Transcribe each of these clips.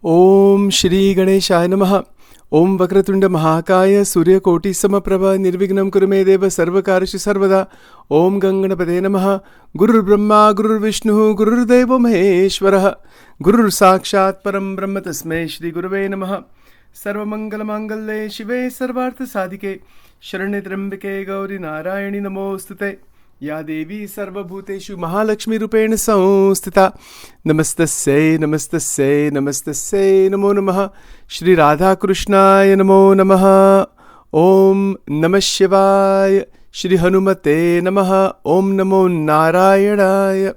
Om Shri Ganeshaya Namaha. Om Vakratunda Mahakaya Surya Koti Samaprabha Nirvignam Kurumedeva Sarvakarishi Sarvada. Om Ganganapade Namaha. Guru Brahma Guru Vishnu Guru Deva Maheshwaraha. Guru Sakshat Param Brahma Tasmai Shri Guruve Namaha. Sarva Mangala Mangalle Shive Sarvartha Sadike Sharane Trambike Gauri Narayani Namostute. Ya Devi Sarva Bhuteshu Mahalakshmi Rupena Samstita. Namastasya Namastasya Namastasya Namo Namaha. Shri Radha Krishnaya Namo Namaha. Om Namah Shivaya. Shri Hanumate Namaha. Om Namo Narayanaya.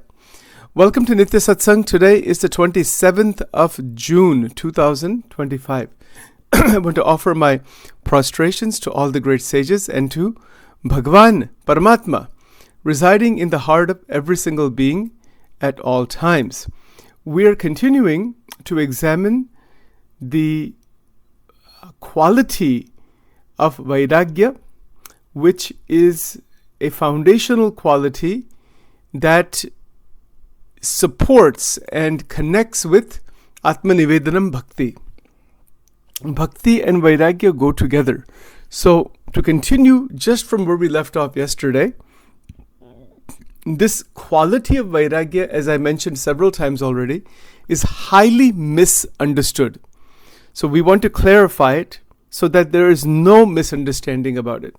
Welcome to Nitya Satsang. Today is the 27th of June 2025. I want to offer my prostrations to all the great sages and to Bhagwan Paramatma, residing in the heart of every single being at all times. We are continuing to examine the quality of Vairagya, which is a foundational quality that supports and connects with Ātma-Nivedanam Bhakti. Bhakti and Vairagya go together. So, to continue just from where we left off yesterday, this quality of Vairagya, as I mentioned several times already, is highly misunderstood. So we want to clarify it so that there is no misunderstanding about it.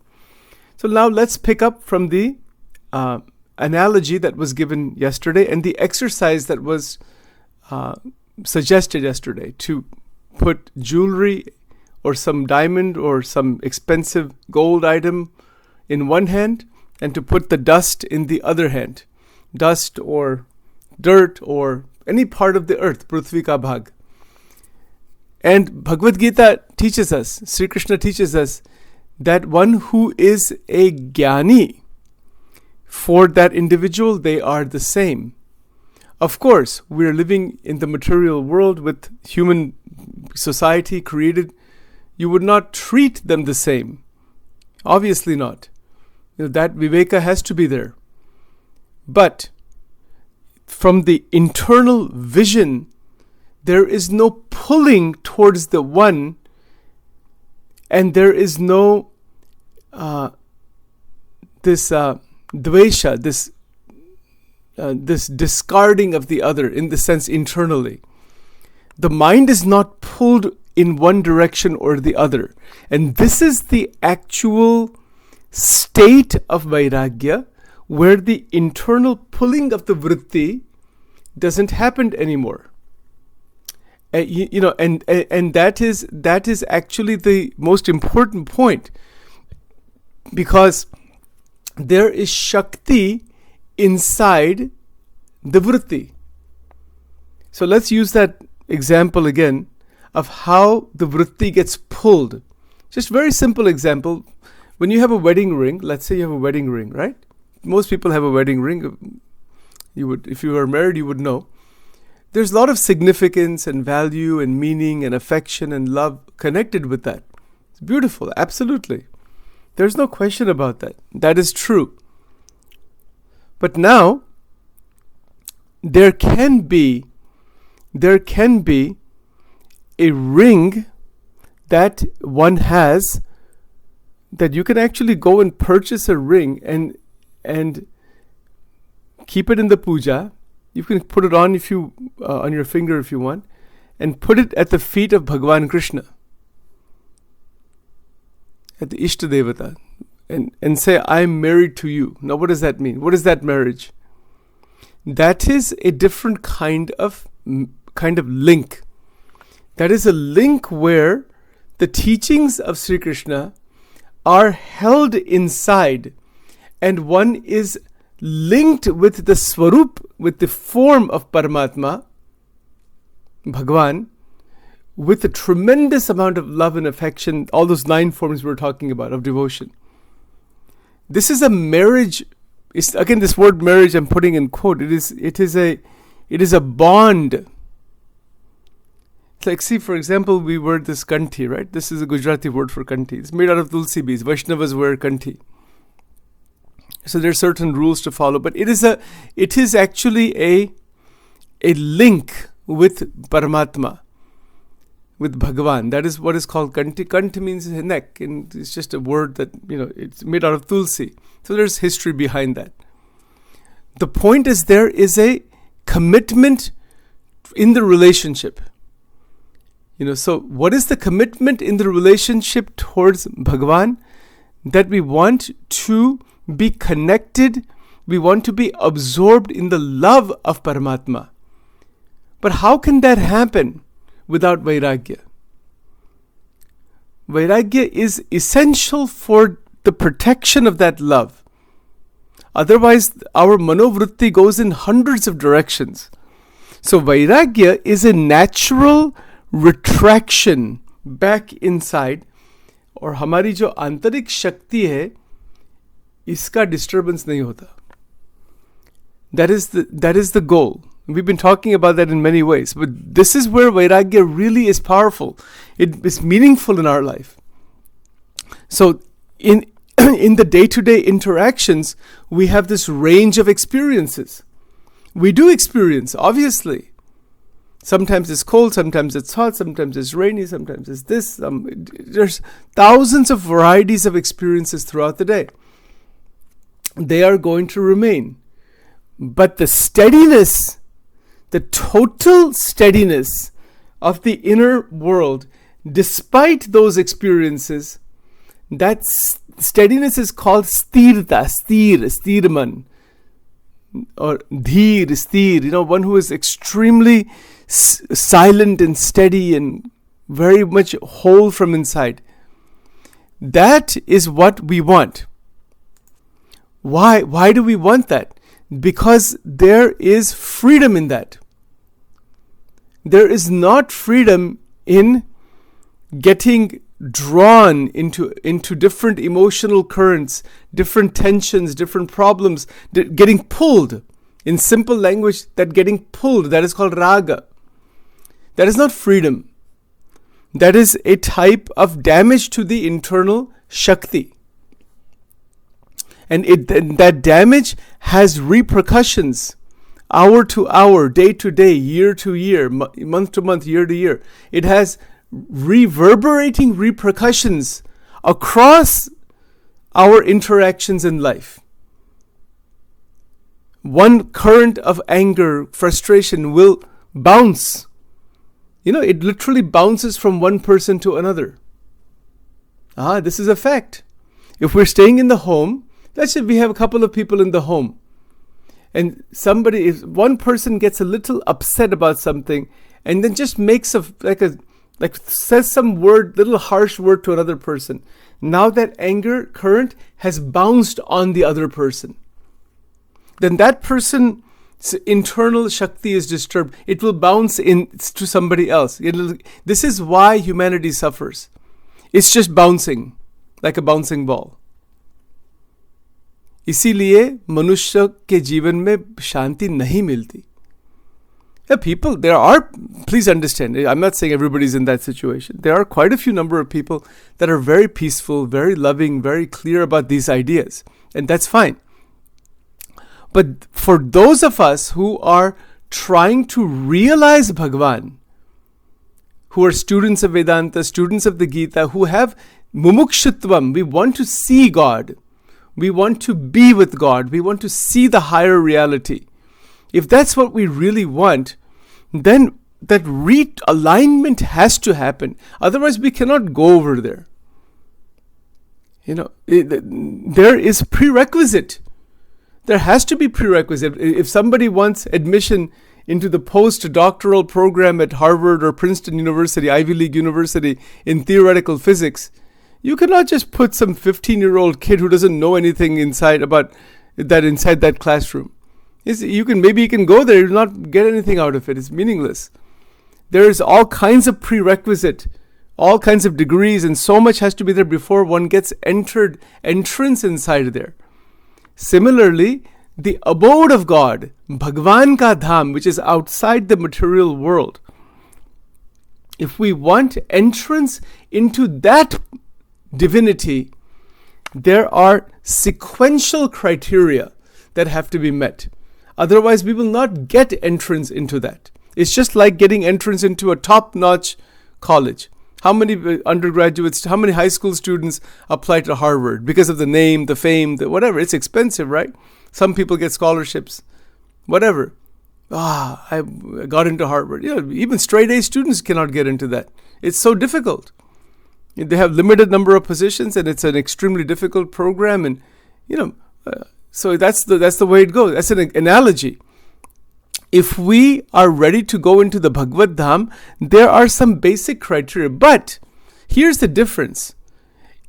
So now let's pick up from the analogy that was given yesterday and the exercise that was suggested yesterday to put jewelry or some diamond or some expensive gold item in one hand and to put the dust in the other hand. Dust or dirt or any part of the earth, Prithvi ka bhag. And Bhagavad Gita teaches us, Sri Krishna teaches us, that one who is a jnani, for that individual, they are the same. Of course, we are living in the material world with human society created. You would not treat them the same. Obviously not. That viveka has to be there. But from the internal vision, there is no pulling towards the one, and there is no this dvesha, this discarding of the other, in the sense internally. The mind is not pulled in one direction or the other. And this is the actual state of Vairagya, where the internal pulling of the vritti doesn't happen anymore. And that is actually the most important point, because there is Shakti inside the vritti. So let's use that example again of how the vritti gets pulled. Just very simple example. When you have a wedding ring, let's say you have a wedding ring, right? Most people have a wedding ring. If you were married, you would know. There's a lot of significance and value and meaning and affection and love connected with that. It's beautiful, absolutely. There's no question about that. That is true. But now, there can be a ring that one has, that you can actually go and purchase a ring and keep it in the puja. You can put it on on your finger if you want, and put it at the feet of Bhagwan Krishna, at the Ishta Devata, and say, I am married to you. Now what does that mean? What is that marriage? That is a different kind of link. That is a link where the teachings of Sri Krishna are held inside, and one is linked with the Swarup, with the form of Paramatma, Bhagwan, with a tremendous amount of love and affection, all those 9 forms we were talking about of devotion. This is a marriage. Again, this word marriage I'm putting in quote. It is a bond. It's like, see, for example, we wear this kanthi, right? This is a Gujarati word for kanthi. It's made out of tulsi beads. Vaishnavas wear kanthi. So there are certain rules to follow, but it is actually a link with Paramatma. with Bhagavan. That is what is called Kanti. Kanti means neck, and it's just a word that, it's made out of tulsi. So there's history behind that. The point is, there is a commitment in the relationship. So what is the commitment in the relationship towards Bhagavan? That we want to be connected, we want to be absorbed in the love of Paramatma. But how can that happen without Vairagya? Vairagya is essential for the protection of that love. Otherwise, our manovritti goes in hundreds of directions. So Vairagya is a natural retraction back inside, और हमारी जो आंतरिक शक्ति है, इसका disturbance नहीं होता. That is the goal. We've been talking about that in many ways, but this is where Vairagya really is powerful. It is meaningful in our life. So in the day-to-day interactions, we have this range of experiences. We do experience, obviously. Sometimes it's cold, sometimes it's hot, sometimes it's rainy, sometimes it's this. There's thousands of varieties of experiences throughout the day. They are going to remain. But the steadiness, the total steadiness of the inner world, despite those experiences, that steadiness is called sthirta, sthirman, or dhir, sthir, one who is extremely silent and steady and very much whole from inside. That is what we want. Why do we want that? Because there is freedom in that. There is not freedom in getting drawn into different emotional currents, different tensions, different problems, getting pulled. In simple language, that getting pulled, that is called raga. That is not freedom. That is a type of damage to the internal Shakti. And that damage has repercussions hour to hour, day to day, year to year, month to month, year to year. It has reverberating repercussions across our interactions in life. One current of anger, frustration will bounce. It literally bounces from one person to another. This is a fact. If we're staying in the home, let's say we have a couple of people in the home, and if one person gets a little upset about something, and then just makes says some little harsh word to another person, now that anger current has bounced on the other person. Then that person's internal Shakti is disturbed. It will bounce to somebody else. This is why humanity suffers. It's just bouncing, like a bouncing ball. इसीलिए मनुष्य के जीवन में शांति नहीं मिलती. Please understand, I'm not saying everybody's in that situation. There are quite a few number of people that are very peaceful, very loving, very clear about these ideas. And that's fine. But for those of us who are trying to realize Bhagavan, who are students of Vedanta, students of the Gita, who have mumukshutvam, we want to see God, we want to be with God, we want to see the higher reality. If that's what we really want, then that realignment has to happen. Otherwise, we cannot go over there. There is prerequisite. There has to be prerequisite. If somebody wants admission into the postdoctoral program at Harvard or Princeton University, Ivy League University in theoretical physics, you cannot just put some 15-year-old kid who doesn't know anything inside that classroom. Maybe you can go there, you'll not get anything out of it. It's meaningless. There's all kinds of prerequisite, all kinds of degrees, and so much has to be there before one gets entrance inside there. Similarly, the abode of God, Bhagwan ka dham, which is outside the material world, if we want entrance into that divinity, there are sequential criteria that have to be met. Otherwise, we will not get entrance into that. It's just like getting entrance into a top-notch college? How many undergraduates, how many high school students apply to Harvard because of the name, the fame, the whatever? It's expensive, right? Some people get scholarships, whatever. I got into Harvard. Even straight A students cannot get into that. It's so difficult. They have limited number of positions, and it's an extremely difficult program. And so that's the way it goes. That's an analogy. If we are ready to go into the Bhagavad Dham, there are some basic criteria. But here's the difference.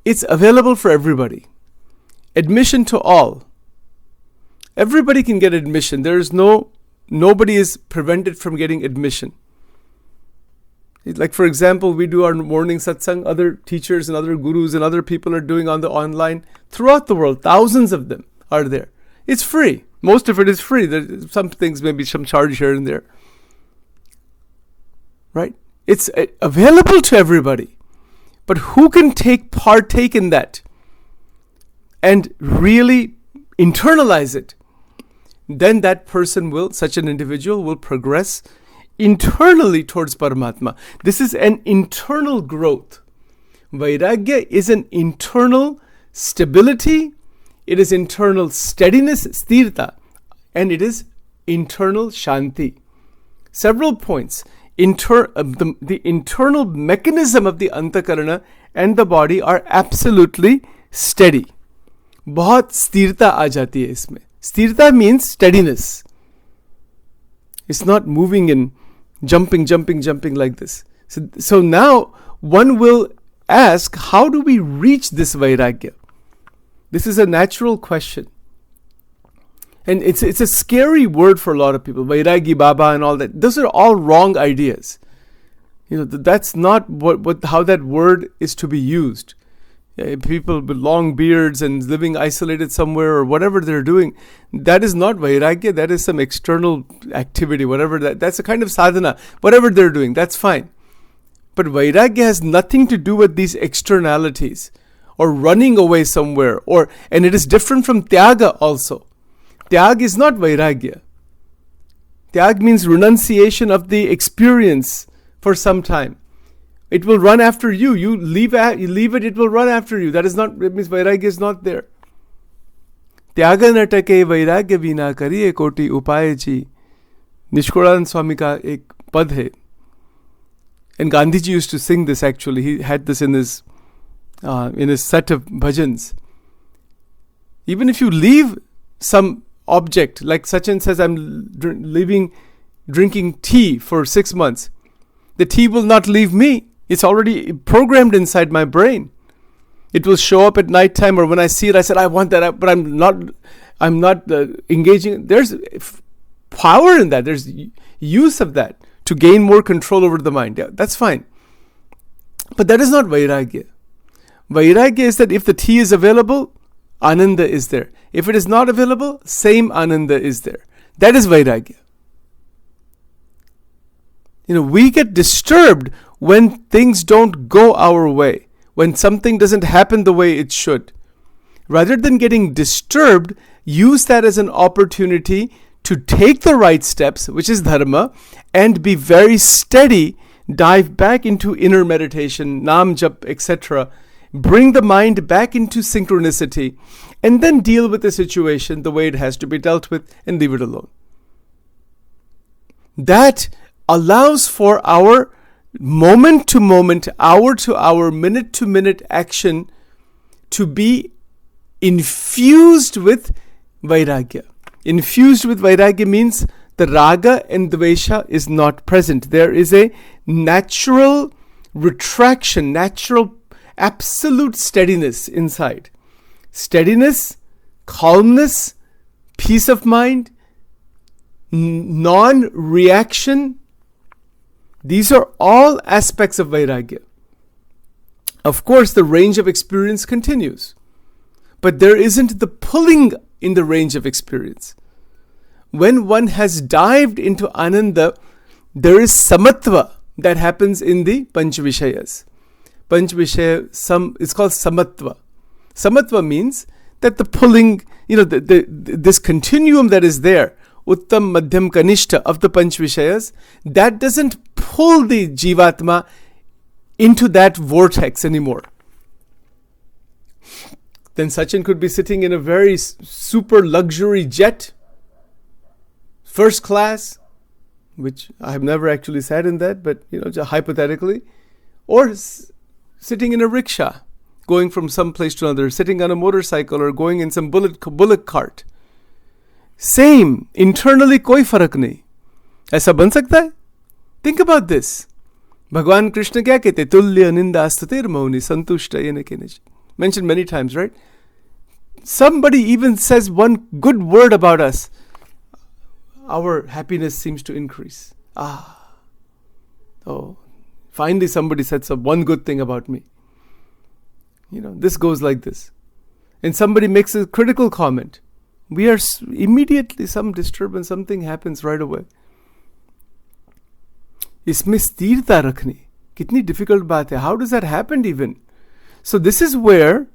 It's available for everybody. Admission to all. Everybody can get admission. Nobody is prevented from getting admission. Like, for example, we do our morning satsang. Other teachers and other gurus and other people are doing on the online throughout the world. Thousands of them are there. It's free. Most of it is free. There's some things, maybe some charge here and there. Right? It's available to everybody. But who can partake in that and really internalize it? Then that person such an individual will progress internally towards Paramatma. This is an internal growth. Vairagya is an internal stability, it is internal steadiness, sthirta, and it is internal shanti. Several points. The internal mechanism of the antakarana and the body are absolutely steady. बहुत स्थिरता आ जाती है इसमें. Sthirta means steadiness. It's not moving and jumping like this. So now one will ask, how do we reach this vairagya? This is a natural question. And it's a scary word for a lot of people. Vairagi Baba and all that. Those are all wrong ideas. That's not how that word is to be used. People with long beards and living isolated somewhere or whatever they're doing, that is not vairagya. That is some external activity, whatever that's a kind of sadhana. Whatever they're doing, that's fine. But vairagya has nothing to do with these externalities or running away somewhere, and it is different from tyaga also. Tyag is not vairagya. Tyag means renunciation of the experience for some time. It will run after you. You leave it, it will run after you. It means vairagya is not there. Tyaga natake vairagya vina kariye koti upaye ji. Nishkodanand Swami ka ek pad hai. And Gandhiji used to sing this actually. He had this in his set of bhajans. Even if you leave some object, like Sachin says, I'm drinking tea for 6 months. The tea will not leave me. It's already programmed inside my brain. It will show up at night time, or when I see it, I said, I want that, but I'm not engaging. There's power in that. There's use of that to gain more control over the mind. Yeah, that's fine. But that is not vairagya. Vairagya is that if the tea is available, ananda is there. If it is not available, same ananda is there. That is vairagya. We get disturbed when things don't go our way, when something doesn't happen the way it should. Rather than getting disturbed, use that as an opportunity to take the right steps, which is dharma, and be very steady, dive back into inner meditation, nam jap, etc. Bring the mind back into synchronicity, and then deal with the situation the way it has to be dealt with and leave it alone. That allows for our moment to moment, hour to hour, minute to minute action to be infused with vairagya. Infused with vairagya means the raga and dvesha is not present. There is a natural retraction, natural absolute steadiness inside. Steadiness, calmness, peace of mind, non-reaction. These are all aspects of vairagya. Of course, the range of experience continues, but there isn't the pulling in the range of experience. When one has dived into ananda, there is samatva that happens in the panchvishayas. Panchvishaya, it's called samatva. Samatva means that the pulling, this continuum that is there, Uttam, Madhyam, Kanishta of the Panchvishayas, that doesn't pull the Jivatma into that vortex anymore. Then Sachin could be sitting in a very super luxury jet, first class, which I have never actually sat in that, but just hypothetically, or sitting in a rickshaw, going from some place to another, sitting on a motorcycle or going in some bullock cart. Same, internally कोई फर्क नहीं. ऐसा बन सकता है? Think about this. भगवान कृष्ण क्या कहते? तुल्य निंदा स्तुतिर मौनि संतुष्ट येन केनचित्. Mentioned many times, right? Somebody even says one good word about us, our happiness seems to increase. Finally somebody said one good thing about me. This goes like this. And somebody makes a critical comment. We are immediately, some disturbance, something happens right away. इसमें स्थिरता रखनी कितनी difficult बात है. How does that happen even? So this is where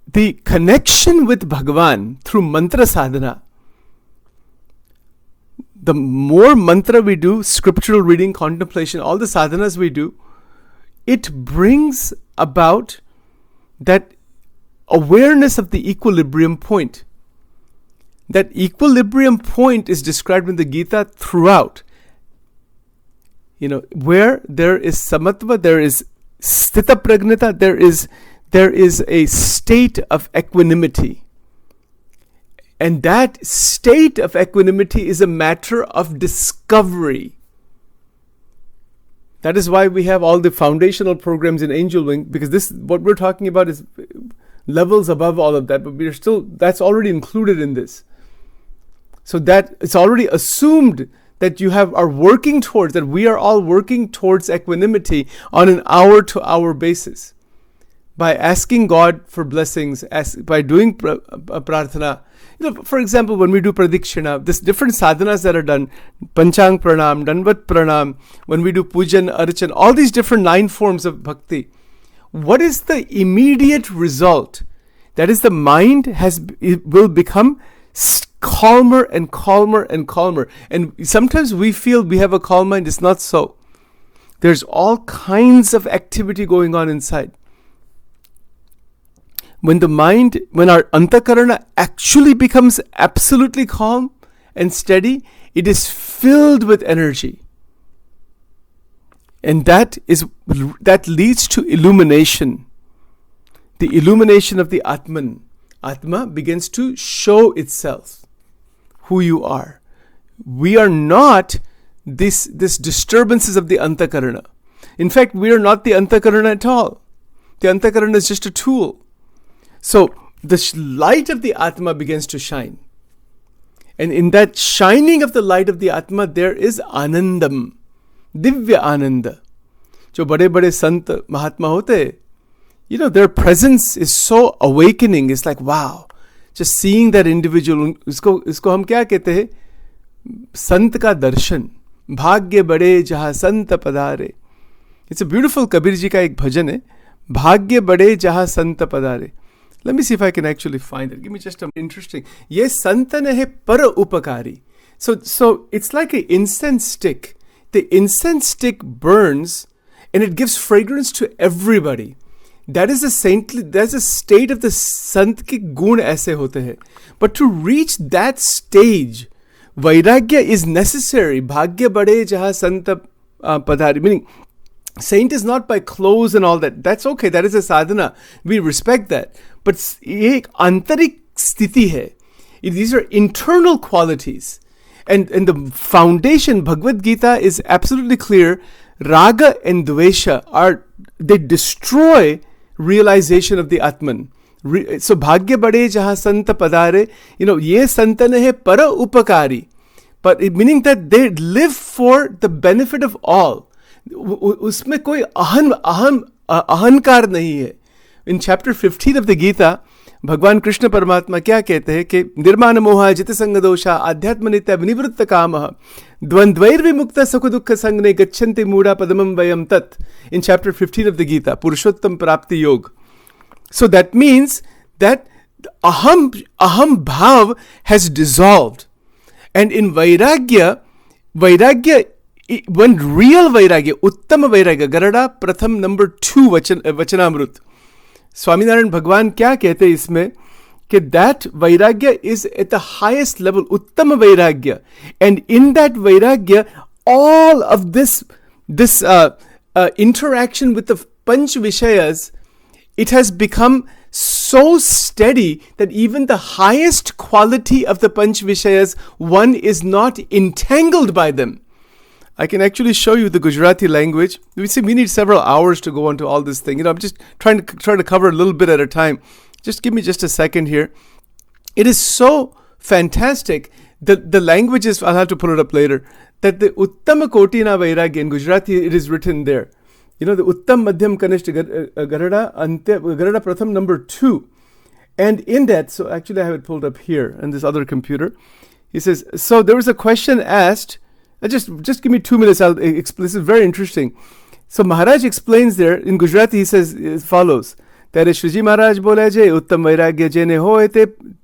the connection with Bhagavan through mantra sadhana, the more mantra we do, scriptural reading, contemplation, all the sadhanas we do, it brings about that awareness of the equilibrium point. That equilibrium point is described in the Gita throughout. Where there is samatva, there is sthita pragnata, there is a state of equanimity. And that state of equanimity is a matter of discovery. That is why we have all the foundational programs in Angel Wing, because what we're talking about is levels above all of that, but that's already included in this. So that it's already assumed that are working towards, that we are all working towards equanimity on an hour-to-hour basis. By asking God for blessings, by doing prarthana. For example, when we do pradikshina, this different sadhanas that are done, panchang pranam, danvat pranam, when we do pujan, archan, all these different 9 forms of bhakti, what is the immediate result? That is, the mind will become calmer and calmer and calmer. And sometimes we feel we have a calm mind. It's not so. There's all kinds of activity going on inside. When our antakarana actually becomes absolutely calm and steady, it is filled with energy. And that leads to illumination. The illumination of the Atman. Atma begins to show itself, who you are. We are not this disturbances of the antakarana. In fact, we are not the antakarana at all. The antakarana is just a tool. So the light of the Atma begins to shine. And in that shining of the light of the Atma, there is Anandam, Divya Ananda. Jo bade Sant Mahatma hote, their presence is so awakening. It's like, wow, just seeing that individual. Isko hum kya kehte hai? Sant ka darshan. Bhagya bade jaha sant padare. It's a beautiful Kabir ji ka ek bhajan hai. Bhagya bade jaha sant padare. Let me see if I can actually find it. Give me just a interesting. Ye santan hai para upakari. So it's like an incense stick. The incense stick burns and it gives fragrance to everybody. That is that's a state of the sant ke gun aise hote hai. But to reach that stage, vairagya is necessary. Bhagya bade jaha sant padhari. Meaning, saint is not by clothes and all that. That's okay. That is a sadhana. We respect that. But ye ek antarik sthiti hai. These are internal qualities. And the foundation, Bhagavad Gita, is absolutely clear. Raga and Dvesha they destroy realization of the Atman. So bhagya bade jaha santa padare, ye santane hai para upakari. But meaning that they live for the benefit of all. Usme koi ahankar nahi hai. In chapter 15 of the Gita, भगवान कृष्ण परमात्मा क्या कहते हैं कि निर्माण मोह जित संग दोषा आध्यात्म नित्य विनिवृत्त कामः द्वंद्वैर विमुक्त सुख दुख संगने गच्छन्ति मूढ़ा पदमं वयम तत्. In chapter 15 of the Gita, Purushottam Prapti Yoga. So that means that aham bhav has dissolved. And in vairagya when real Vairagya, Uttama Vairagya, Garada Pratham number 2 Vachanamrut. Swaminarayan Bhagwan kya kehte isme? That Vairagya is at the highest level, Uttama Vairagya. And in that Vairagya, all of this interaction with the Panch Vishayas, it has become so steady that even the highest quality of the Panch Vishayas, one is not entangled by them. I can actually show you the Gujarati language. We need several hours to go into all this thing. I'm just trying to cover a little bit at a time. Just give me just a second here. It is so fantastic. The language is, I'll have to pull it up later, that the Uttama Kotina Vairagya in Gujarati, it is written there. The Uttam Madhyam Kanishta Garada Pratham number 2. And in that, so actually I have it pulled up here on this other computer. He says, so there was a question asked. Just give me 2 minutes. I'll explain. This is very interesting. So Maharaj explains there in Gujarati. He says as follows. ત્યારે શ્રીજી મહારાજ બોલે છે ઉત્તમ વૈરાગ્ય જેને હોય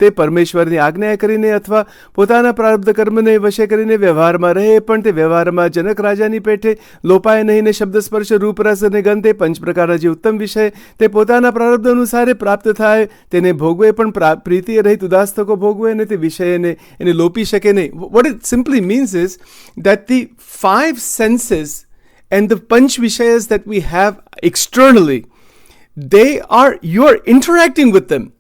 તે પરમેશ્વરની આજ્ઞા કરીને અથવા પોતાના પ્રારબ્ધ કર્મને વશે કરીને વ્યવહારમાં રહે પણ તે વ્યવહારમાં જનક રાજાની પેઠે લોપાય નહીં ને શબ્દ સ્પર્શ રૂપ રસ અને ગંધ પંચ પ્રકારના જે ઉત્તમ વિષય તે પોતાના પ્રારબ્ધ અનુસારે પ્રાપ્ત થાય તેને ભોગવે પણ પ્રીતિ રહિત ઉદાસ્તકો ભોગવે અને તે વિષયને એને લોપી શકે નહીં. What it simply means is that the 5 senses and the panch vishayas that we have externally, you're interacting with them.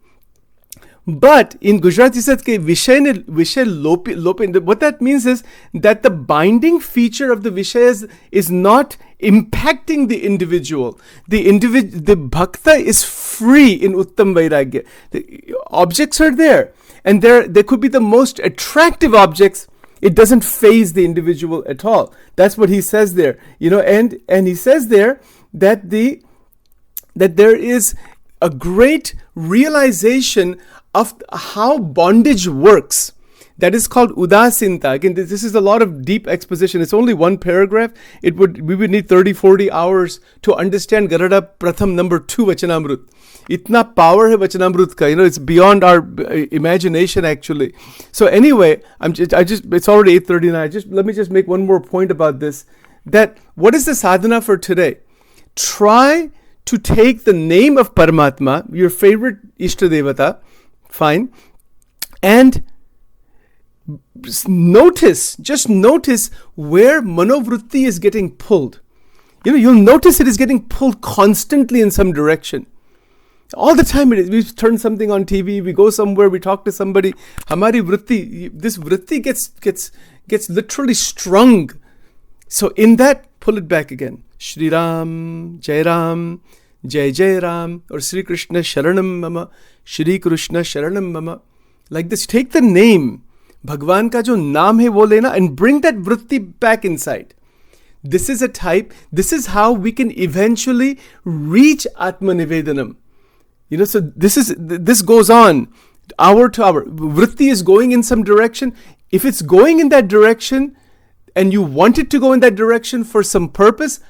But in Gujarati said Vishay lopi. What that means is that the binding feature of the Vishayas is not impacting the individual. The bhakta is free in Uttam Vairagya. The objects are there. And they could be the most attractive objects. It doesn't faze the individual at all. That's what he says there. And he says there that that there is a great realization of how bondage works. That is called udasinta. Again, this is a lot of deep exposition. It's only one paragraph. We would need 30-40 hours to understand Garada Pratham number 2 Vachanamrut. Itna power hai Vachanamrut ka. It's beyond our imagination actually. So anyway, it's already 8:39. Let me just make one more point about this. That what is the sadhana for today? Try to take the name of Paramatma, your favorite Ishtadevata, fine, and just notice where manovritti is getting pulled. You'll notice it is getting pulled constantly in some direction. All the time it is. We turn something on TV, we go somewhere, we talk to somebody. Hamari vritti, this vritti gets literally strung. So in that, pull it back again. Shri Ram, Jai Ram, Jai Jai Ram, or Sri Krishna Sharanam Mama, Shri Krishna Sharanam Mama. Like this, take the name, Bhagwan ka jo naam hai wo lena, and bring that vritti back inside. This is a type, this is how we can eventually reach Ātma-Nivedanam. So this goes on, hour to hour. Vritti is going in some direction. If it's going in that direction, and you want it to go in that direction for some purpose,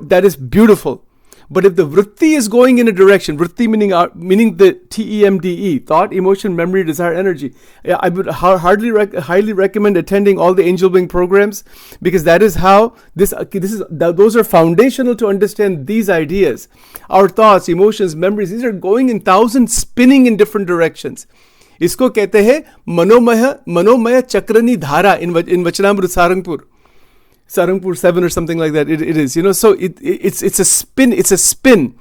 that is beautiful. But if the vritti is going in a direction, vritti meaning the TEMDE, thought, emotion, memory, desire, energy. I would highly recommend attending all the angel wing programs, because that is how those are foundational to understand these ideas. Our thoughts, emotions, memories, these are going in thousands, spinning in different directions. इसको कहते हैं मनोमय चक्रनी धारा in Vachanamrut Sarangpur 7 or something like that. It is, so it's a spin.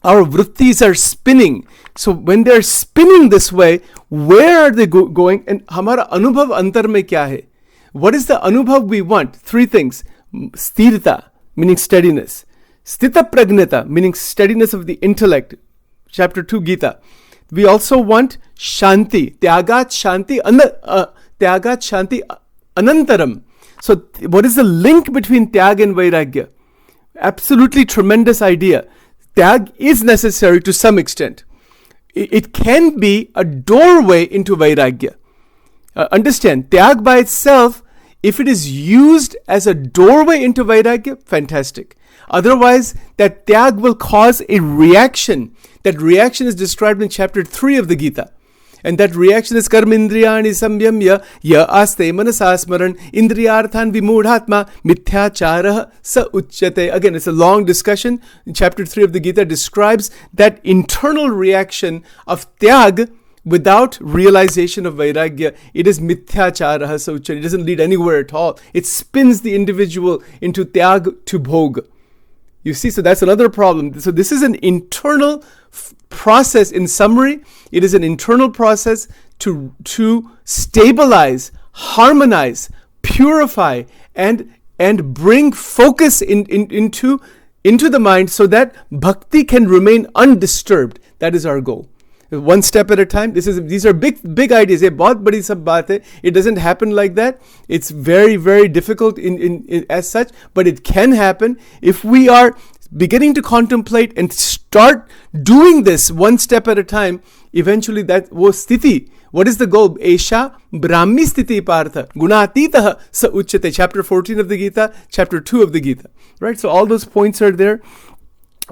Our vrittis are spinning. So when they're spinning this way, where are they going? And hamara anubhav antar mein kya hai? What is the anubhav we want? 3 things. Sthirta, meaning steadiness. Sthita pragnata, meaning steadiness of the intellect. Chapter 2 Gita. We also want shanti. Tyagat shanti anantaram. So what is the link between Tyag and Vairagya? Absolutely tremendous idea. Tyag is necessary to some extent. It can be a doorway into Vairagya. Understand, Tyag by itself, if it is used as a doorway into Vairagya, fantastic. Otherwise, that Tyag will cause a reaction. That reaction is described in chapter 3 of the Gita. And that reaction is karmindriyani samyamya ya aste manasa smaran indriyarthan vimudhatma mithyacharah sa uchyate. Again, it's a long discussion. Chapter 3 of the Gita describes that internal reaction of tyag without realization of vairagya. It is mithyacharah sa uchyate. It doesn't lead anywhere at all. It spins the individual into tyag to bhog. You see, so that's another problem. So this is an internal process. In summary, it is an internal process to stabilize, harmonize, purify, and bring focus into the mind so that bhakti can remain undisturbed. That is our goal. One step at a time. These are big ideas. It doesn't happen like that. It's very, very difficult in as such, but it can happen if we are beginning to contemplate and start doing this one step at a time. Eventually, that was sthiti. What is the goal? Esha Brahmi sthiti partha gunatitah sa uchyate. Chapter 14 of the Gita, chapter 2 of the Gita. Right? So all those points are there.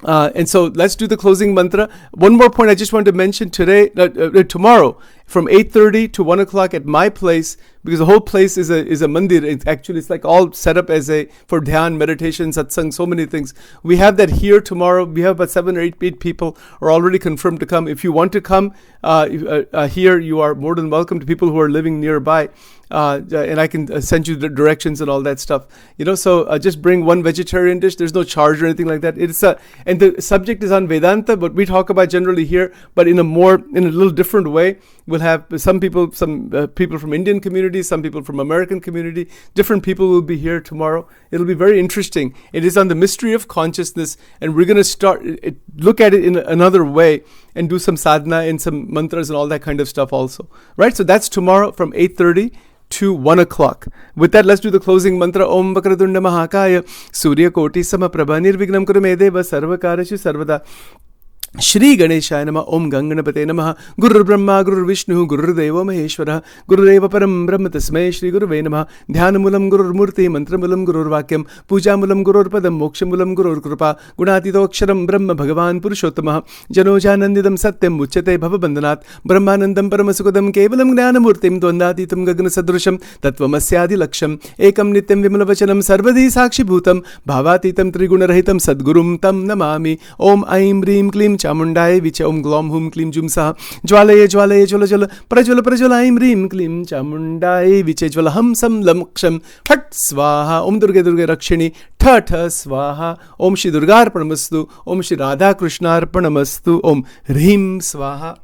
And so let's do the closing mantra. One more point I just wanted to mention tomorrow from 8:30 to 1 o'clock at my place, because the whole place is a mandir. It's like all set up as for dhyan, meditation, satsang, so many things. We have that here tomorrow. We have about 7 or 8 people are already confirmed to come. If you want to come here, you are more than welcome to people who are living nearby. And I can send you the directions and all that stuff. So just bring one vegetarian dish. There's no charge or anything like that. And the subject is on Vedanta, but we talk about generally here, but in a little different way. We'll have some people from Indian community, some people from American community. Different people will be here tomorrow. It'll be very interesting. It is on the mystery of consciousness, and we're going to look at it in another way and do some sadhana and some mantras and all that kind of stuff also. Right? So that's tomorrow from 8:30 to 1 o'clock. With that, let's do the closing mantra. Om Vakratunda Mahakaya Surya Koti Samaprabha Nirvignam Kurumedeva Sarvakarashu Sarvada. Shri Ganeshaya Namah. Om Ganganapate Namah. Guru Brahma Guru Vishnu Guru Deva Maheshwara Gurudeva Param Brahma Tasmai Shri Guruve Namah. Dhyanamulam Gurur Murti Mantramulam Gurur Vakyam Pujamulam Gurur Padam Mokshamulam Gurur Krupa Gunatitoksharam Brahma Bhagavan Purushottamah Janojanandidam Satyam Uchyate Bhavabandhanat Brahmanandam Paramasukadam Kevalam Gnanamurtim Dvandatitam Gagana Sadrusham Tatvamasyadi Laksham Ekam Nityam Vimalavachanam Sarvadi Sakshi Bhutam Bhavatitam Trigunarahitam Sadgurum Tam Namami. Om Aim Reem Klim Chamundai Vicha Om Glom Hum Klim Jumsa Jwalaye Jwalaye Jwala Jwala Prajwala Prajwala Aim Reem Klim Chamundai Vicha Jwala Hamsam Lamksham Phat Swaha. Om Durga Durga Rakshini Tha Swaha. Om Shri Durga Arpanamastu. Om Shri Radha Krishna Arpanamastu. Om Hrim Swaha.